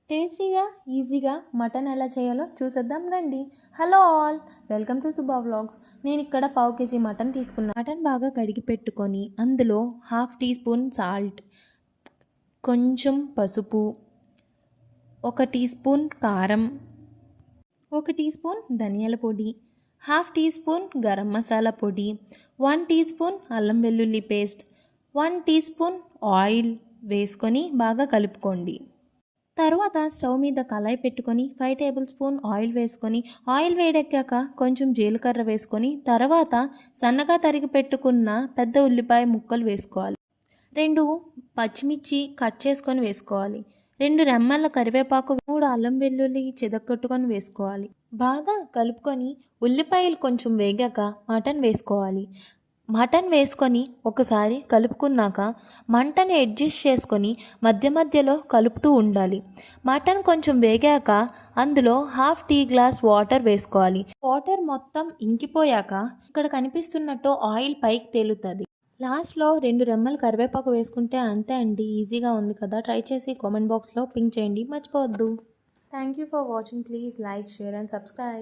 టేస్టీగా ఈజీగా మటన్ ఎలా చేయాలో చూసేద్దాం రండి. Hello all, welcome to Suba vlogs. నేను ఇక్కడ పావు కేజీ మటన్ తీసుకున్నాను. మటన్ బాగా కడిగి పెట్టుకొని అందులో 1/2 టీ స్పూన్ సాల్ట్, కొంచెం పసుపు, 1 టీ స్పూన్ కారం, 1 టీ స్పూన్ ధనియాల పొడి, 1/2 టీ స్పూన్ గరం మసాలా పొడి, 1 టీ స్పూన్ అల్లం వెల్లుల్లి పేస్ట్, 1 టీ స్పూన్ ఆయిల్ వేసుకొని బాగా కలుపుకోండి. తర్వాత స్టవ్ మీద కళాయి పెట్టుకొని 5 టేబుల్ స్పూన్ ఆయిల్ వేసుకొని, ఆయిల్ వేడెక్కాక కొంచెం జీలకర్ర వేసుకొని, తర్వాత సన్నగా తరిగి పెట్టుకున్న పెద్ద ఉల్లిపాయ ముక్కలు వేసుకోవాలి. 2 పచ్చిమిర్చి కట్ చేసుకొని వేసుకోవాలి. 2 రెమ్మల కరివేపాకు, 3 అల్లం వెల్లుల్లి చితక్కొట్టుకొని వేసుకోవాలి. బాగా కలుపుకొని ఉల్లిపాయలు కొంచెం వేగాక మటన్ వేసుకోవాలి. మటన్ వేసుకొని ఒకసారి కలుపుకున్నాక మంటని అడ్జస్ట్ చేసుకొని మధ్య మధ్యలో కలుపుతూ ఉండాలి. మటన్ కొంచెం వేగాక అందులో 1/2 టీ గ్లాస్ వాటర్ వేసుకోవాలి. వాటర్ మొత్తం ఇంకిపోయాక ఇక్కడ కనిపిస్తున్నట్టు ఆయిల్ పైకి తేలుతుంది. లాస్ట్లో 2 రెమ్మలు కరివేపాకు వేసుకుంటే అంతే అండి. ఈజీగా ఉంది కదా, ట్రై చేసి కామెంట్ బాక్స్లో పింక్ చేయండి మర్చిపోవద్దు. Thank you for watching. Please like, share and subscribe.